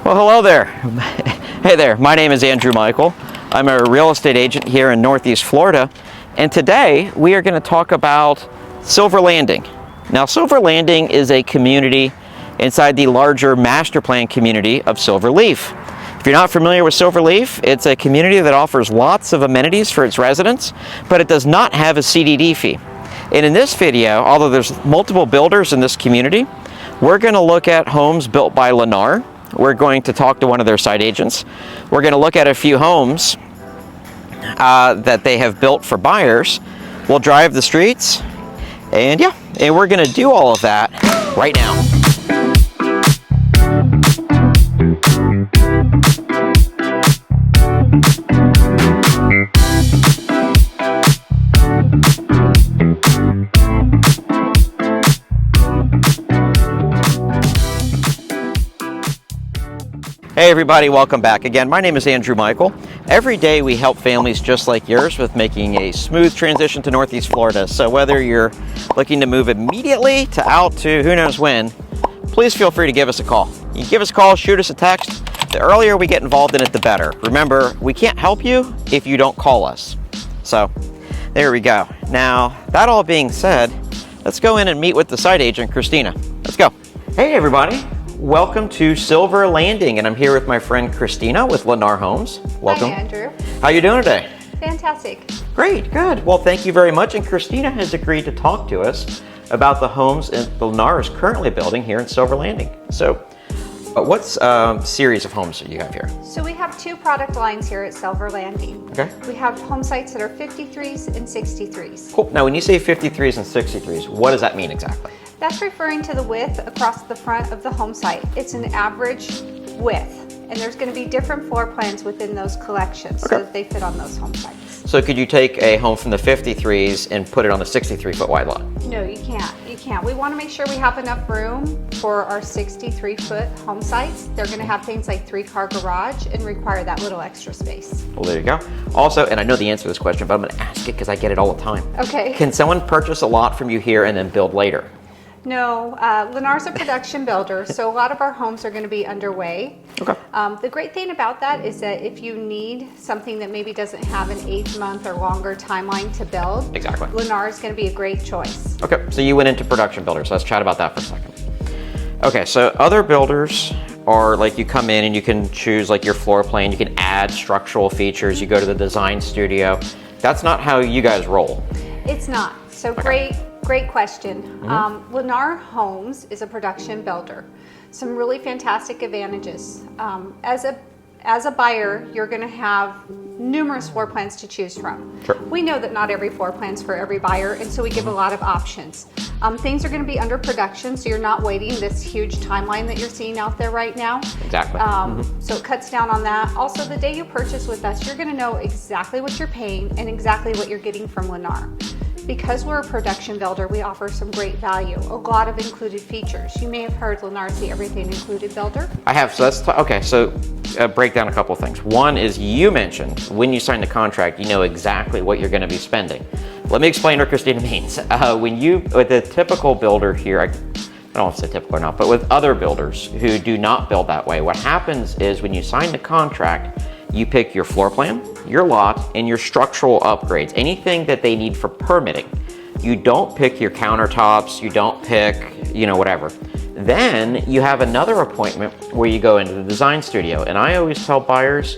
Well, hello there. Hey there, my name is Andrew Michael. I'm a real estate agent here in Northeast Florida, and today we are going to talk about Silver Landing. Now, Silver Landing is a community inside the larger master plan community of Silverleaf. If you're not familiar with Silverleaf, it's a community that offers lots of amenities for its residents, but it does not have a CDD fee. And in this video, although there's multiple builders in this community, we're going to look at homes built by Lennar. We're going to talk to one of their site agents. We're going to look at a few homes that they have built for buyers. We'll drive the streets, and we're going to do all of that right now. Hey everybody, welcome back again. My name is Andrew Michael. Every day we help families just like yours with making a smooth transition to Northeast Florida. So whether you're looking to move immediately to out to who knows when, please feel free to give us a call. You can give us a call, shoot us a text. The earlier we get involved in it, the better. Remember, we can't help you if you don't call us. So there we go. Now, that all being said, let's go in and meet with the site agent, Christina. Let's go. Hey everybody. Welcome to Silver Landing, and I'm here with my friend Christina with Lennar Homes. Welcome. Hi, Andrew. How you doing today? Fantastic. Great, good. Well, thank you very much. And Christina has agreed to talk to us about the homes that Lennar is currently building here in Silver Landing. So, what's series of homes that you have here? So we have two product lines here at Silver Landing. Okay. We have home sites that are 53s and 63s. Cool. Now, when you say 53s and 63s, what does that mean exactly? That's referring to the width across the front of the home site. It's an average width, and there's going to be different floor plans within those collections so that they fit on those home sites. So could you take a home from the 53s and put it on a 63-foot wide lot? No, you can't. You can't. We want to make sure we have enough room for our 63-foot home sites. They're going to have things like 3-car garage and require that little extra space. Well, there you go. Also, and I know the answer to this question, but I'm going to ask it because I get it all the time. Okay. Can someone purchase a lot from you here and then build later? No, Lennar's a production builder, so a lot of our homes are going to be underway. Okay. The great thing about that is that if you need something that maybe doesn't have an 8-month or longer timeline to build, exactly, Lennar is going to be a great choice. Okay, so you went into production builders. So let's chat about that for a second. Okay, so other builders are like you come in and you can choose like your floor plan, you can add structural features, you go to the design studio. That's not how you guys roll. It's not. So okay. Great question. Mm-hmm. Lennar Homes is a production builder. Some really fantastic advantages. As a buyer, you're going to have numerous floor plans to choose from. Sure. We know that not every floor plan is for every buyer, and so we give a lot of options. Things are going to be under production, so you're not waiting this huge timeline that you're seeing out there right now. Exactly. So it cuts down on that. Also, the day you purchase with us, you're going to know exactly what you're paying and exactly what you're getting from Lennar. Because we're a production builder, we offer some great value, a lot of included features. You may have heard Lennar's the everything included builder. I have, so that's, okay, so break down a couple of things. One is you mentioned when you sign the contract, you know exactly what you're gonna be spending. Let me explain what Christina means. With a typical builder here, I don't know if it's typical or not, but with other builders who do not build that way, what happens is when you sign the contract, you pick your floor plan, your lot, and your structural upgrades, anything that they need for permitting. You don't pick your countertops, you don't pick, whatever. Then you have another appointment where you go into the design studio. And I always tell buyers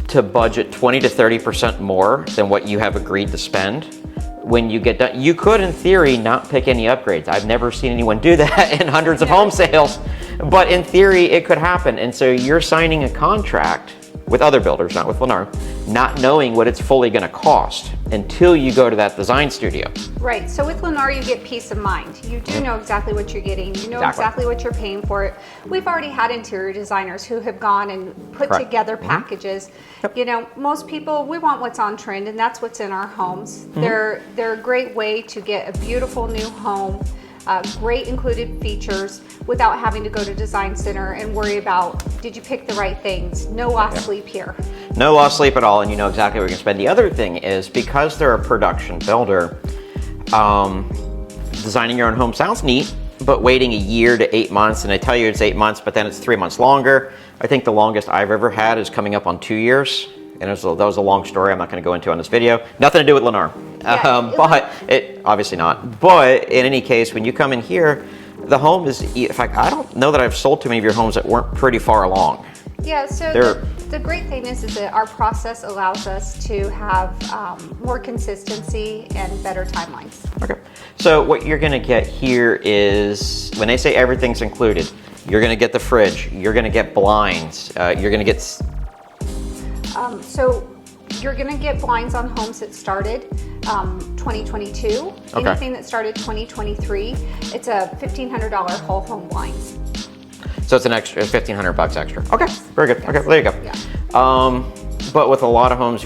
to budget 20 to 30% more than what you have agreed to spend. When you get done, you could in theory not pick any upgrades. I've never seen anyone do that in hundreds of home sales, but in theory it could happen. And so you're signing a contract with other builders, not with Lennar, not knowing what it's fully going to cost until you go to that design studio. Right, so with Lennar you get peace of mind. You do know exactly what you're getting, you know exactly what you're paying for it. We've already had interior designers who have gone and put together packages. Yep. Most people, we want what's on trend, and that's what's in our homes. They're a great way to get a beautiful new home, great included features without having to go to design center and worry about, did you pick the right things? No lost sleep here. No lost sleep at all, and you know exactly where you're gonna spend. The other thing is, because they're a production builder, designing your own home sounds neat, but waiting a year to 8 months, and I tell you it's 8 months, but then it's 3 months longer. I think the longest I've ever had is coming up on 2 years. And that was a long story I'm not going to go into on this video. Nothing to do with Lennar. Yeah. But it obviously not. But in any case, when you come in here, the home is, in fact, I don't know that I've sold too many of your homes that weren't pretty far along. Yeah, so the great thing is that our process allows us to have more consistency and better timelines. Okay. So what you're going to get here is, when they say everything's included, you're going to get the fridge, you're going to get blinds, you're going to get... So you're going to get blinds on homes that started 2022. Okay. Anything that started 2023, it's a $1,500 whole home blinds. So it's an extra $1,500 extra. Okay, very good. Yes. Okay, well, there you go. Yeah. But with a lot of homes,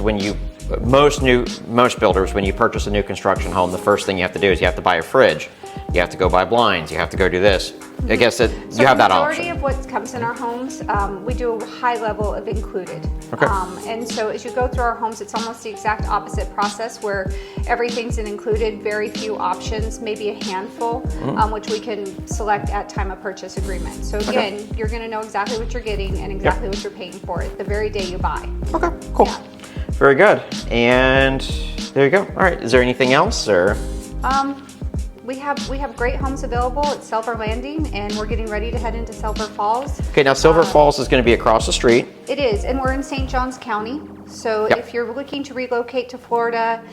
most builders, when you purchase a new construction home, the first thing you have to do is you have to buy a fridge. You have to go buy blinds. You have to go do this. I guess that you have that option. The majority of what comes in our homes, we do a high level of included. Okay. And so as you go through our homes, it's almost the exact opposite process where everything's an included, very few options, maybe a handful, which we can select at time of purchase agreement. So again, you're going to know exactly what you're getting and exactly what you're paying for it the very day you buy. Okay, cool. Yeah. Very good. And there you go. All right. Is there anything else, or? We have great homes available at Silver Landing, and we're getting ready to head into Silver Falls. Okay, now Silver Falls is going to be across the street. It is, and we're in St. Johns County. So if you're looking to relocate to Florida,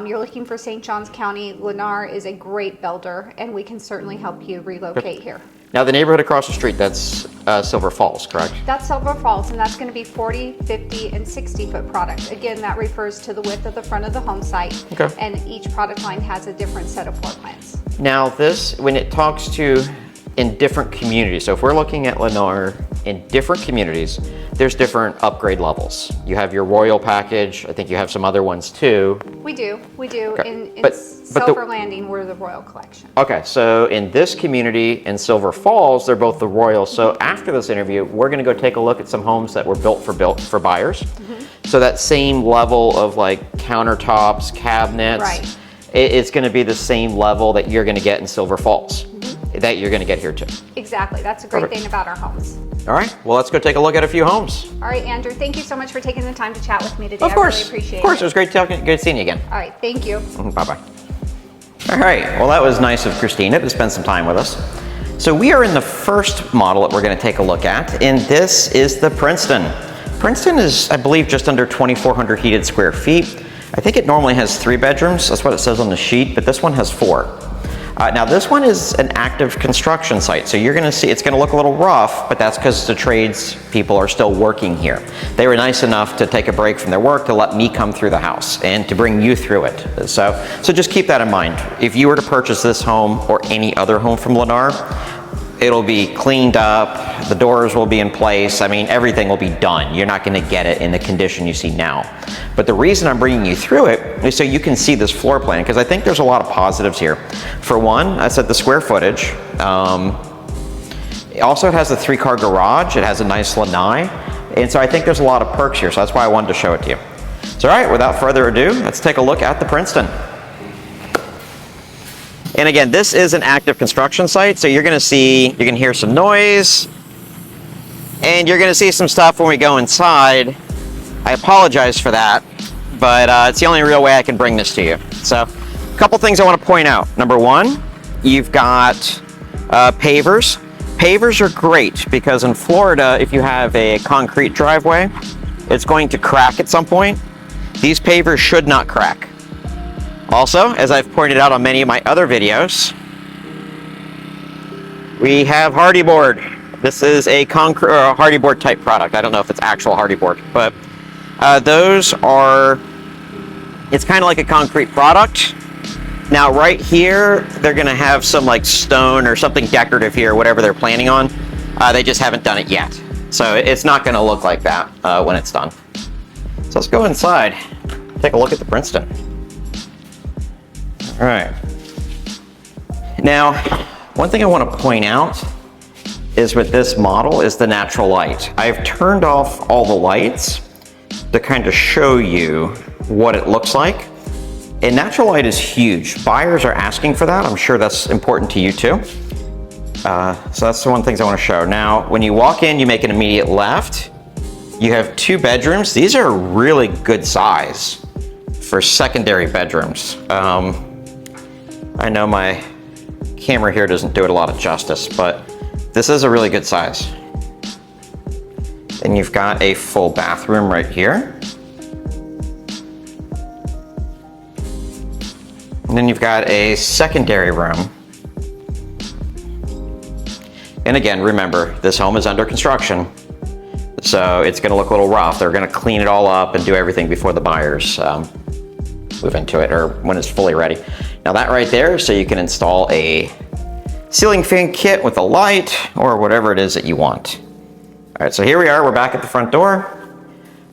you're looking for St. Johns County, Lennar is a great builder, and we can certainly help you relocate here. Now the neighborhood across the street, that's Silver Falls, correct? That's Silver Falls, and that's going to be 40, 50, and 60-foot product. Again, that refers to the width of the front of the home site, and each product line has a different set of floor plans. Now this, when it talks to in different communities, so if we're looking at Lennar in different communities, there's different upgrade levels. You have your Royal package, I think you have some other ones too. We do. Okay. In Silver Landing, we're the Royal collection. Okay, so in this community in Silver Falls, they're both the Royal. So after this interview, we're gonna go take a look at some homes that were built for buyers. So that same level of like countertops, cabinets, Right. It's gonna be the same level that you're gonna get in Silver Falls, that you're gonna get here too. Exactly, that's a great thing about our homes. All right, well, let's go take a look at a few homes. All right, Andrew, thank you so much for taking the time to chat with me today. Of course, I really appreciate it. Of course, it was great seeing you again. All right, thank you. Bye-bye. All right, well, that was nice of Christina to spend some time with us. So we are in the first model that we're gonna take a look at, and this is the Princeton. Princeton is, I believe, just under 2,400 heated square feet. I think it normally has 3 bedrooms. That's what it says on the sheet, but this one has 4. Now this one is an active construction site, so you're gonna see it's gonna look a little rough, but that's because the trades people are still working here. They were nice enough to take a break from their work to let me come through the house and to bring you through it. So just keep that in mind. If you were to purchase this home or any other home from Lennar, it'll be cleaned up, the doors will be in place, I mean, everything will be done. You're not gonna get it in the condition you see now. But the reason I'm bringing you through it is so you can see this floor plan, because I think there's a lot of positives here. For one, I said the square footage. It also has a 3-car garage, it has a nice lanai, and so I think there's a lot of perks here, so that's why I wanted to show it to you. So all right, without further ado, let's take a look at the Princeton. And again, this is an active construction site, so you're gonna hear some noise, and you're gonna see some stuff when we go inside. I apologize for that, but it's the only real way I can bring this to you. So, a couple things I wanna point out. Number one, you've got pavers. Pavers are great because in Florida, if you have a concrete driveway, it's going to crack at some point. These pavers should not crack. Also, as I've pointed out on many of my other videos, we have hardy board. This is a hardy board type product. I don't know if it's actual hardy board, but those are, it's kind of like a concrete product. Now right here, they're gonna have some like stone or something decorative here, whatever they're planning on. They just haven't done it yet. So it's not gonna look like that when it's done. So let's go inside, take a look at the Princeton. All right. Now, one thing I want to point out is with this model is the natural light. I've turned off all the lights to kind of show you what it looks like. And natural light is huge. Buyers are asking for that. I'm sure that's important to you too. So that's the one thing I want to show. Now, when you walk in, you make an immediate left. You have 2 bedrooms. These are really good size for secondary bedrooms. I know my camera here doesn't do it a lot of justice, but this is a really good size. Then you've got a full bathroom right here. And then you've got a secondary room. And again, remember, this home is under construction, so it's gonna look a little rough. They're gonna clean it all up and do everything before the buyers move into it, or when it's fully ready. Now that right there, so you can install a ceiling fan kit with a light, or whatever it is that you want. All right, so here we are, we're back at the front door.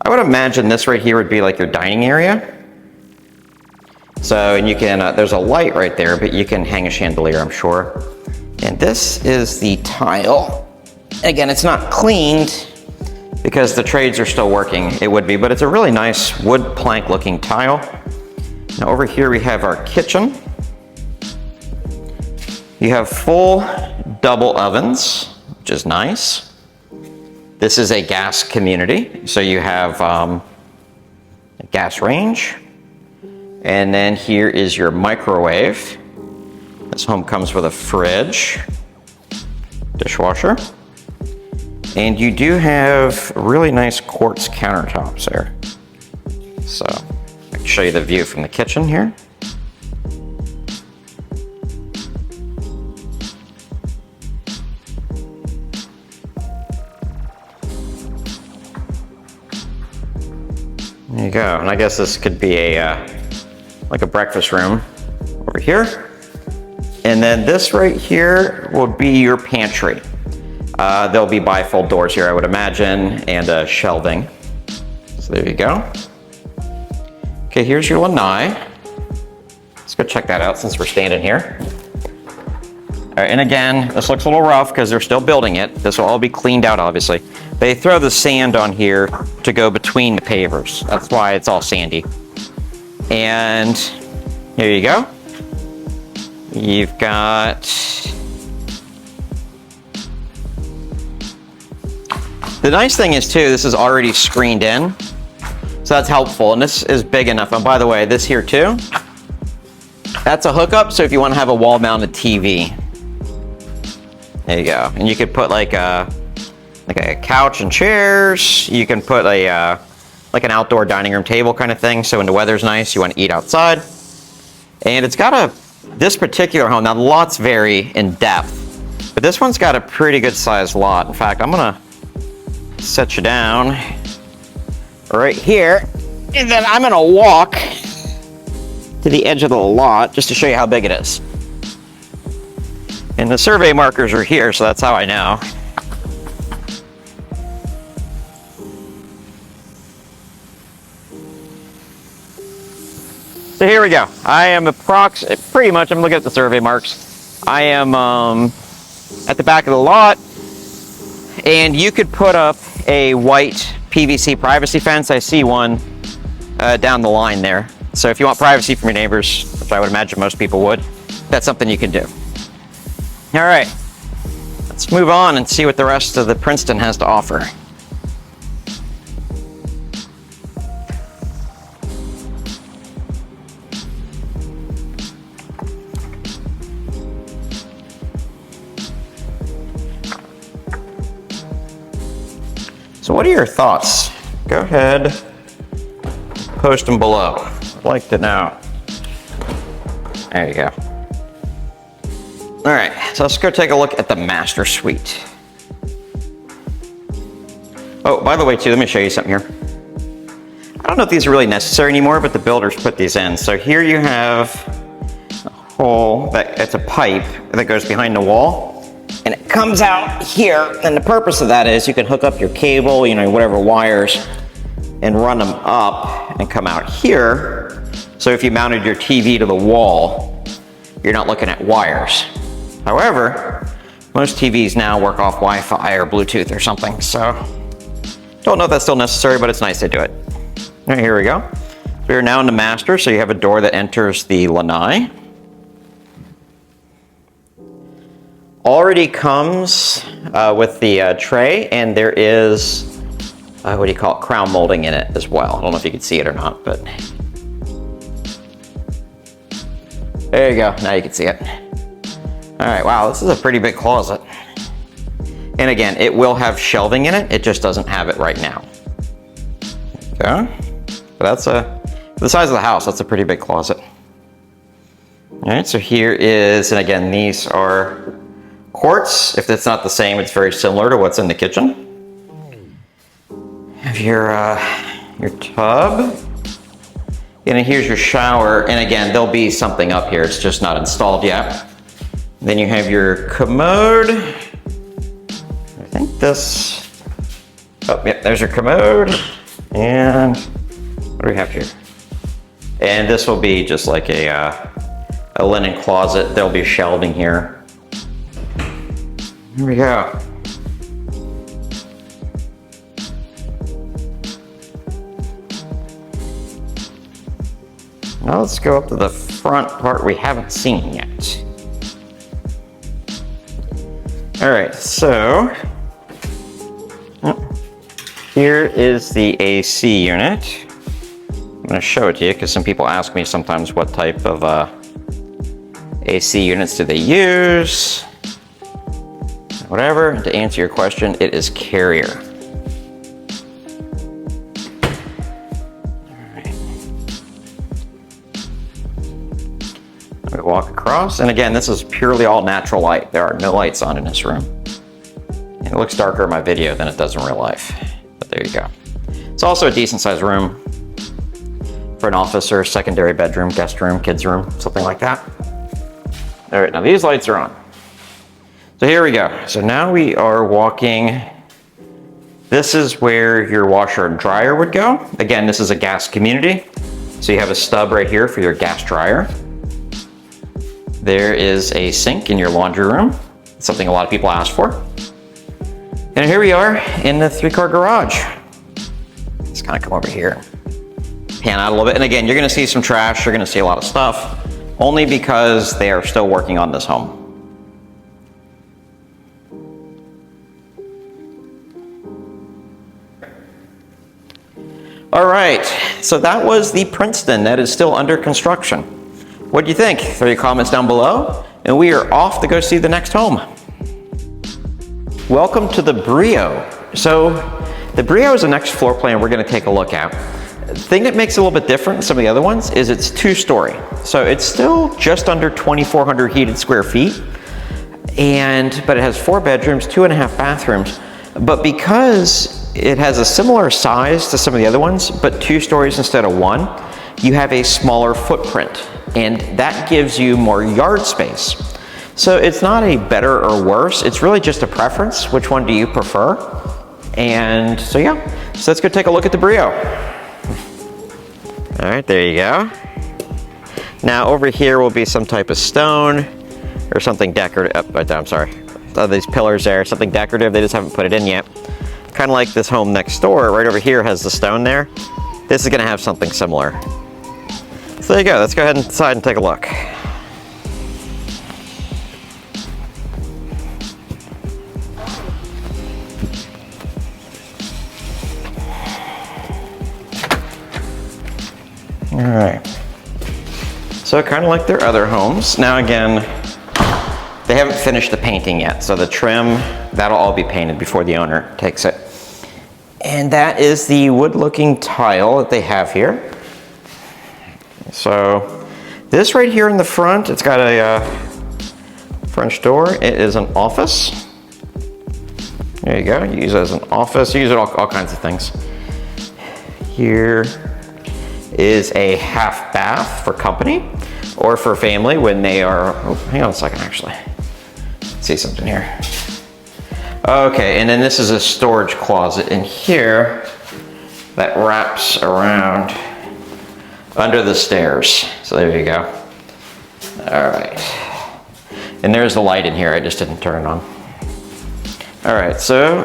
I would imagine this right here would be like your dining area. So, and you can, there's a light right there, but you can hang a chandelier, I'm sure. And this is the tile. Again, it's not cleaned because the trades are still working. It would be, but it's a really nice wood plank looking tile. Now over here we have our kitchen. You have full double ovens, which is nice. This is a gas community, so you have a gas range. And then here is your microwave. This home comes with a fridge, dishwasher, and you do have really nice quartz countertops there. So I can show you the view from the kitchen here. There you go, and I guess this could be a like a breakfast room over here. And then this right here will be your pantry. There'll be bifold doors here, I would imagine, and shelving. So there you go. Okay, here's your lanai. Let's go check that out since we're standing here. All right, and again, this looks a little rough because they're still building it. This will all be cleaned out, obviously. They throw the sand on here to go between the pavers. That's why it's all sandy. And here you go. You've got the nice thing is too, this is already screened in, so that's helpful. And this is big enough. And by the way, this here too, that's a hookup. So if you want to have a wall-mounted TV, there you go. And you could put like a couch and chairs. You can put a like an outdoor dining room table kind of thing. So when the weather's nice, you want to eat outside. And it's got this particular home, now the lots vary in depth, but this one's got a pretty good sized lot. In fact, I'm gonna set you down right here, and then I'm gonna walk to the edge of the lot just to show you how big it is. And the survey markers are here, so that's how I know. So here we go. I am pretty much, I'm looking at the survey marks. I am at the back of the lot, and you could put up a white PVC privacy fence. I see one down the line there. So if you want privacy from your neighbors, which I would imagine most people would, that's something you can do. All right, let's move on and see what the rest of the Princeton has to offer. So what are your thoughts? Go ahead, post them below. I'd like to know. There you go. All right, so let's go take a look at the master suite. Oh, by the way too, let me show you something here. I don't know if these are really necessary anymore, but the builders put these in. So here you have a hole, it's a pipe that goes behind the wall. And it comes out here, and the purpose of that is you can hook up your cable, whatever wires, and run them up and come out here. So if you mounted your TV to the wall, you're not looking at wires. Wehowever, most TVs now work off Wi-Fi or Bluetooth or something, so don't know if that's still necessary, but it's nice to do it. All right, here we go. So you're now in the master, so you have a door that enters the lanai. already comes with the tray, and there is, what do you call it, crown molding in it as well. I don't know if you can see it or not, but there you go. Now you can see it. All right, wow, this is a pretty big closet. And again, it will have shelving in it. It just doesn't have it right now. Okay, but that's the size of the house. That's a pretty big closet. All right, so here is, and again, these are quartz. If it's not the same, it's very similar to what's in the kitchen. Have your tub. And then here's your shower. And again, there'll be something up here. It's just not installed yet. Then you have your commode. I think this, oh, yep, there's your commode. And what do we have here? And this will be just like a linen closet. There'll be shelving here. Here we go. Now let's go up to the front part we haven't seen yet. All right, so here is the AC unit. I'm gonna show it to you because some people ask me sometimes what type of AC units do they use. Whatever, to answer your question, it is Carrier. We walk across, and again, this is purely all natural light. There are no lights on in this room. And it looks darker in my video than it does in real life, but there you go. It's also a decent sized room for an office or a secondary bedroom, guest room, kids room, something like that. All right, now these lights are on. So here we go. So now we are walking. This is where your washer and dryer would go. Again, this is a gas community. So you have a stub right here for your gas dryer. There is a sink in your laundry room. It's something a lot of people ask for. And here we are in the 3-car garage. Let's kind of come over here, pan out a little bit. And again, you're gonna see some trash. You're gonna see a lot of stuff, only because they are still working on this home. All right, so that was the Princeton that is still under construction. What do you think? Throw your comments down below, and we are off to go see the next home. Welcome to the Brio. So the Brio is the next floor plan we're gonna take a look at. The thing that makes it a little bit different than some of the other ones is it's 2-story. So it's still just under 2,400 heated square feet, but it has 4 bedrooms, 2.5 bathrooms. But because it has a similar size to some of the other ones, but 2 stories instead of 1, you have a smaller footprint, and that gives you more yard space. So it's not a better or worse, it's really just a preference. Which one do you prefer? And so yeah, so let's go take a look at the Brio. All right, there you go. Now over here will be some type of stone or something decorative. I'm sorry, these pillars there, something decorative. They just haven't put it in yet. Kind of like this home next door, right over here has the stone there. This is gonna have something similar. So there you go, let's go ahead inside and take a look. All right, so kind of like their other homes. Now again, they haven't finished the painting yet, so the trim, that'll all be painted before the owner takes it. And that is the wood-looking tile that they have here. So this right here in the front, it's got a French door. It is an office. There you go, you use it as an office, you use it all kinds of things. Here is a half bath for company or for family when they are, oh, hang on a second actually. Let's see something here. Okay, and then this is a storage closet in here that wraps around under the stairs. So there you go. All right. And there's the light in here, I just didn't turn it on. All right, so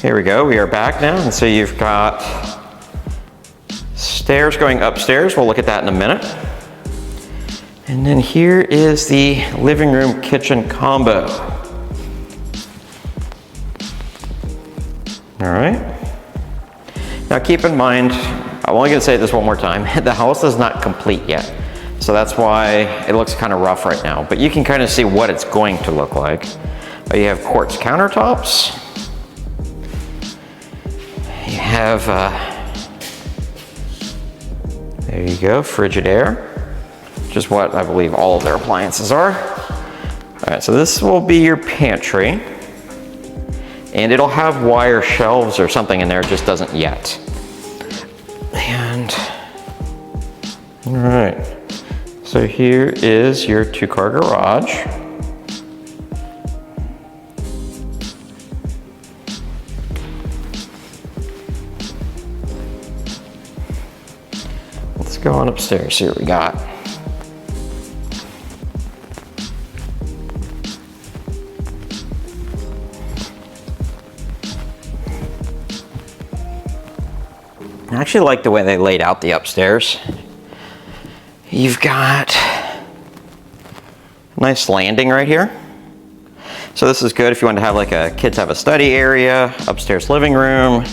here we go. We are back now, and so you've got stairs going upstairs. We'll look at that in a minute. And then here is the living room kitchen combo. All right. Now keep in mind, I'm only gonna say this one more time, the house is not complete yet. So that's why it looks kind of rough right now, but you can kind of see what it's going to look like. You have quartz countertops. You have, there you go, Frigidaire, which is what I believe all of their appliances are. All right, so this will be your pantry. And it'll have wire shelves or something in there, it just doesn't yet. And, all right. So here is your 2-car garage. Let's go on upstairs, see what we got. I actually like the way they laid out the upstairs. You've got a nice landing right here. So this is good if you want to have like a kids have a study area, upstairs living room,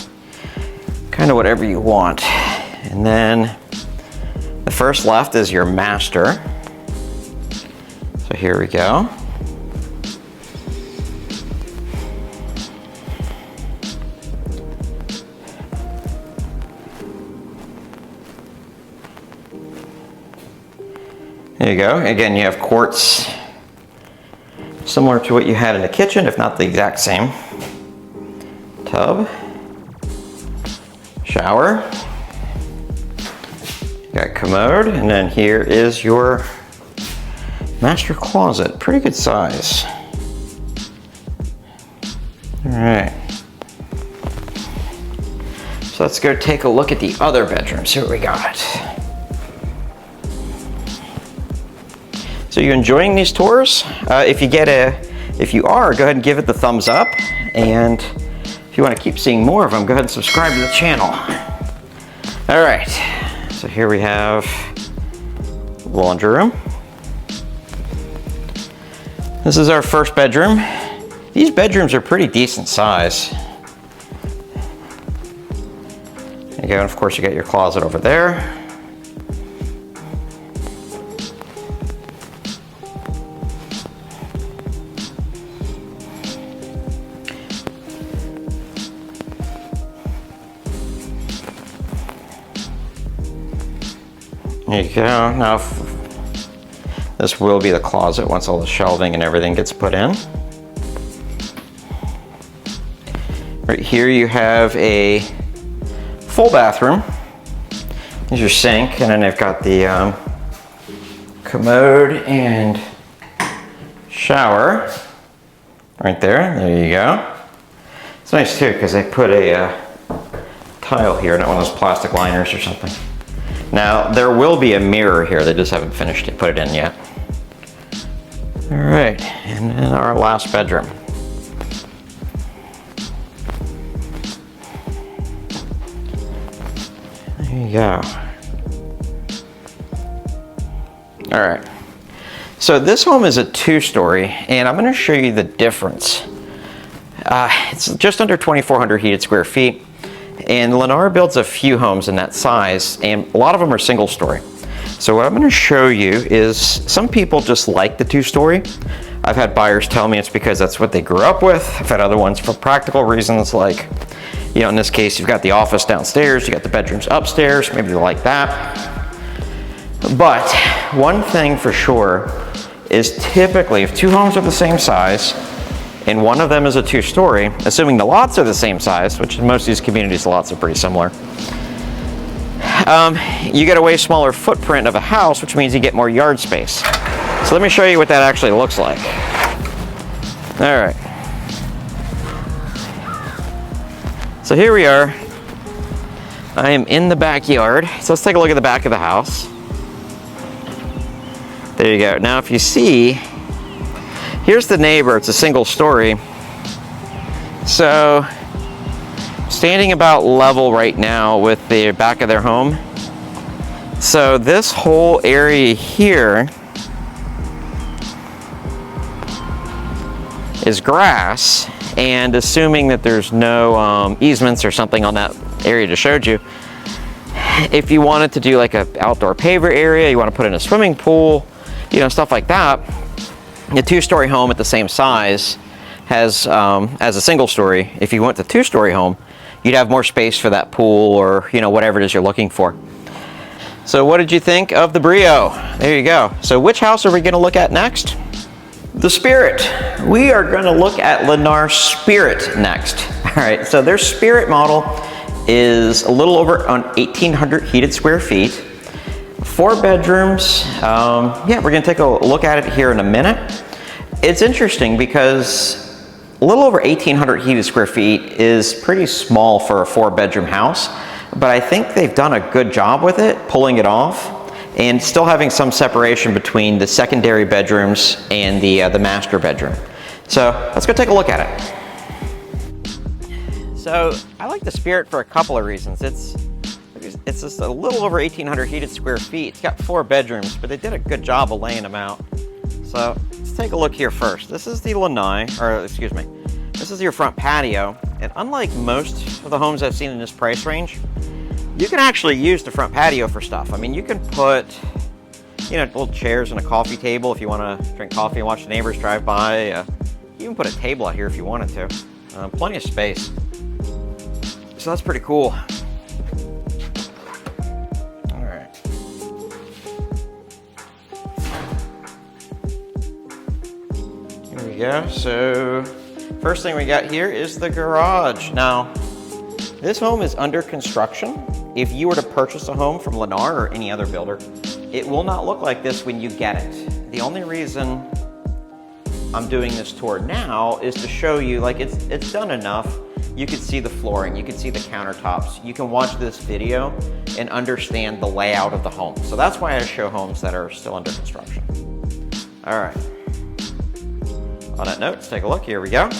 kind of whatever you want. And then the first left is your master. So here we go. There you go. Again, you have quartz, similar to what you had in the kitchen, if not the exact same. Tub, shower, you got commode, and then here is your master closet. Pretty good size. All right. So let's go take a look at the other bedroom, see what we got. So you enjoying these tours? If you are, go ahead and give it the thumbs up. And if you want to keep seeing more of them, go ahead and subscribe to the channel. All right, so here we have the laundry room. This is our first bedroom. These bedrooms are pretty decent size. There you go, and of course you got your closet over there. There you go. Now, this will be the closet once all the shelving and everything gets put in. Right here you have a full bathroom. There's your sink, and then they've got the commode and shower right there. There you go. It's nice too because they put a tile here, not one of those plastic liners or something. Now, there will be a mirror here. They just haven't finished it, put it in yet. All right, and then our last bedroom. There you go. All right, so this home is a 2-story, and I'm gonna show you the difference. It's just under 2,400 heated square feet. And Lennar builds a few homes in that size, and a lot of them are single story. So what I'm going to show you is some people just like the 2-story. I've had buyers tell me it's because that's what they grew up with. I've had other ones for practical reasons, like, you know, in this case, you've got the office downstairs, you got the bedrooms upstairs, maybe they like that. But one thing for sure is typically if 2 homes are the same size, and one of them is a 2-story, assuming the lots are the same size, which in most of these communities, the lots are pretty similar, you get a way smaller footprint of a house, which means you get more yard space. So let me show you what that actually looks like. All right. So here we are. I am in the backyard. So let's take a look at the back of the house. There you go. Now if you see, here's the neighbor, it's a single story. So, standing about level right now with the back of their home. So this whole area here is grass, and assuming that there's no easements or something on that area just showed you, if you wanted to do like an outdoor paver area, you want to put in a swimming pool, you know, stuff like that, a 2-story home at the same size has, as a single story, if you went to 2-story home, you'd have more space for that pool or, you know, whatever it is you're looking for. So what did you think of the Brio? There you go. So which house are we going to look at next? The Spirit. We are going to look at Lennar Spirit next. All right, so their Spirit model is a little over 1,800 heated square feet, 4 bedrooms. Yeah, we're going to take a look at it here in a minute. It's interesting because a little over 1,800 heated square feet is pretty small for a 4-bedroom house, but I think they've done a good job with it, pulling it off, and still having some separation between the secondary bedrooms and the master bedroom. So let's go take a look at it. So I like the Spirit for a couple of reasons. It's just a little over 1,800 heated square feet. It's got 4 bedrooms, but they did a good job of laying them out. So let's take a look here first. This is the lanai, or excuse me, this is your front patio. And unlike most of the homes I've seen in this price range, you can actually use the front patio for stuff. I mean, you can put, you know, little chairs and a coffee table if you want to drink coffee and watch the neighbors drive by. You can put a table out here if you wanted to. Plenty of space. So that's pretty cool. All right. Here we go. So first thing we got here is the garage. Now, this home is under construction. If you were to purchase a home from Lennar or any other builder, it will not look like this when you get it. The only reason I'm doing this tour now is to show you, like, it's done enough. You can see the flooring, you can see the countertops. You can watch this video and understand the layout of the home. So that's why I show homes that are still under construction. All right. On that note, let's take a look. Here we go.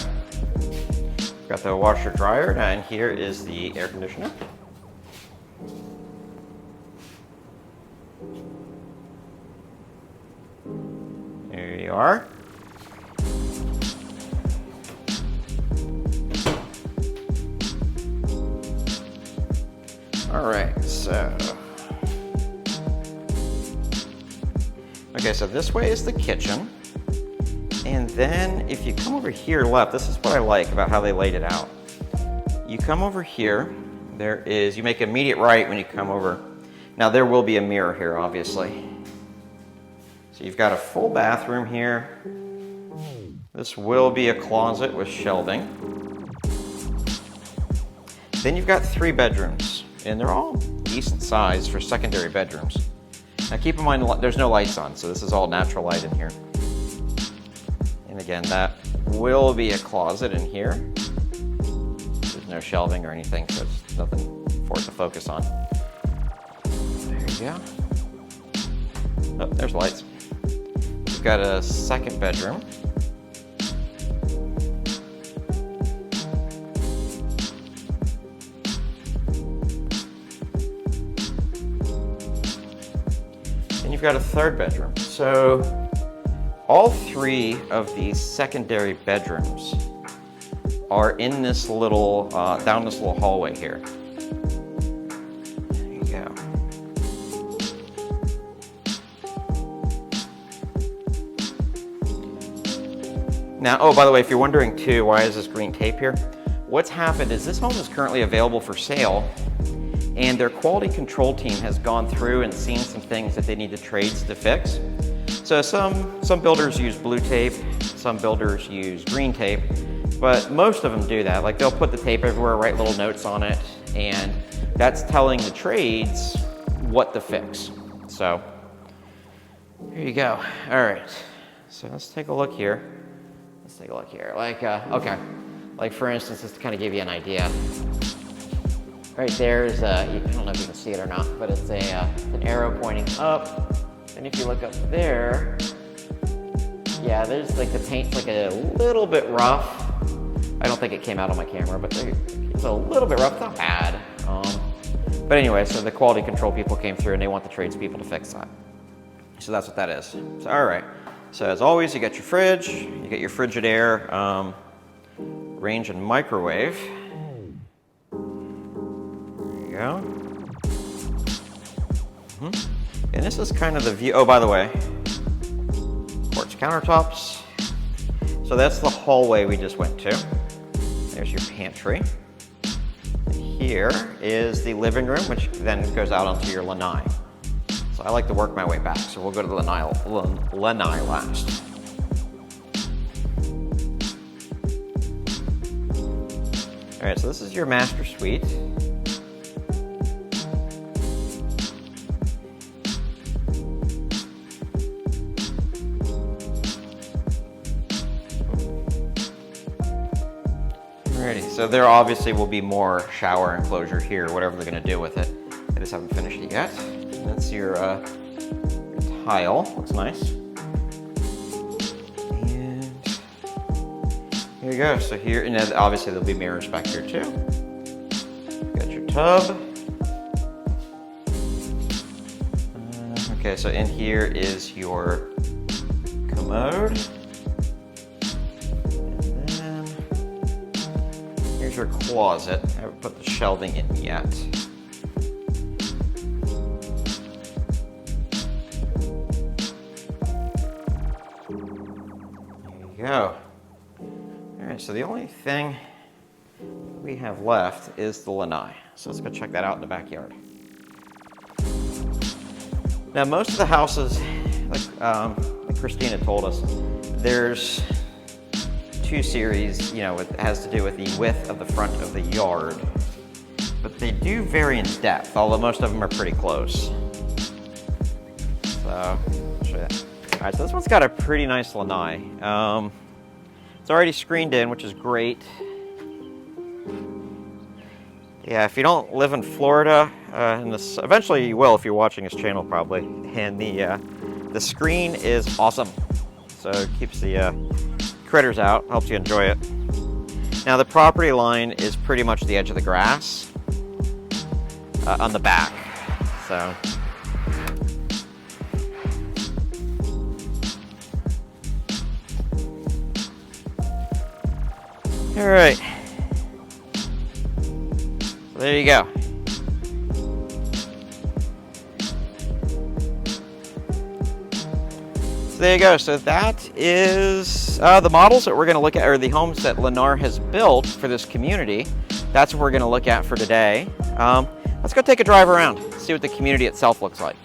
Got the washer dryer, and here is the air conditioner. There you are. All right, so. Okay, so this way is the kitchen. And then if you come over here left, this is what I like about how they laid it out. You come over here, you make immediate right when you come over. Now there will be a mirror here, obviously. So you've got a full bathroom here. This will be a closet with shelving. Then you've got 3 bedrooms, and they're all decent size for secondary bedrooms. Now keep in mind, there's no lights on, so this is all natural light in here. And again, that will be a closet in here. There's no shelving or anything, so it's nothing for it to focus on. There you go. Oh, there's lights. We've got a 2nd bedroom. And you've got a 3rd bedroom. So all 3 of these secondary bedrooms are in this little, down this little hallway here. There you go. Now, oh, by the way, if you're wondering too, why is this green tape here? What's happened is this home is currently available for sale, and their quality control team has gone through and seen some things that they need the trades to fix. So some builders use blue tape, some builders use green tape, but most of them do that. Like, they'll put the tape everywhere, write little notes on it, and that's telling the trades what to fix. So here you go. All right, so let's take a look here. Let's take a look here. Like, okay, like for instance, just to kind of give you an idea. Right there is I don't know if you can see it or not, but it's an arrow pointing up. And if you look up there, yeah, there's like the paint's like a little bit rough. I don't think it came out on my camera, but it's a little bit rough, not bad. But anyway, so the quality control people came through and they want the tradespeople to fix that. So that's what that is. So, all right. So as always, you got your fridge, you get your Frigidaire range and microwave. There you go. And this is kind of the view. Oh, by the way, quartz countertops. So that's the hallway we just went to. There's your pantry. Here is the living room, which then goes out onto your lanai. So I like to work my way back, so we'll go to the lanai last. All right, so this is your master suite. Alrighty, so there obviously will be more shower enclosure here, whatever they're gonna do with it. I just haven't finished it yet. That's your tile, looks nice. And here you go, so here, and then obviously there'll be mirrors back here too. Got your tub. Okay, so in here is your commode. Here's your closet. I haven't put the shelving in yet. There you go. All right, so the only thing we have left is the lanai. So let's go check that out in the backyard. Now, most of the houses, like Christina told us, there's two series, you know, it has to do with the width of the front of the yard, but they do vary in depth, although most of them are pretty close. So, I'll show you that. All right, so this one's got a pretty nice lanai. It's already screened in, which is great. Yeah, if you don't live in Florida, and this, eventually you will if you're watching this channel probably, and the screen is awesome. So it keeps the critters out, helps you enjoy it. Now the property line is pretty much the edge of the grass on the back. So all right, so there you go. There you go. So that is the models that we're going to look at, or the homes that Lennar has built for this community. That's what we're going to look at for today. Let's go take a drive around, see what the community itself looks like.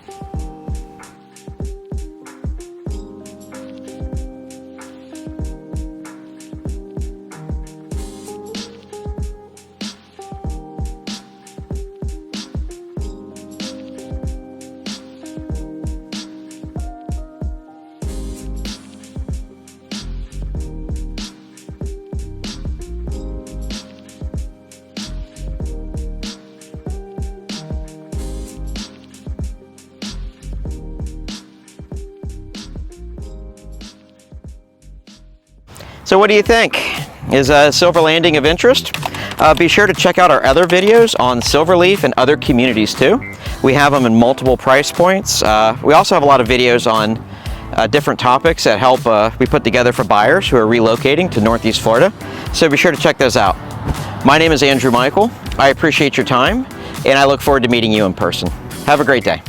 So what do you think? Is Silver Landing of interest? Be sure to check out our other videos on Silverleaf and other communities too. We have them in multiple price points. We also have a lot of videos on different topics that help we put together for buyers who are relocating to Northeast Florida. So be sure to check those out. My name is Andrew Michael. I appreciate your time and I look forward to meeting you in person. Have a great day.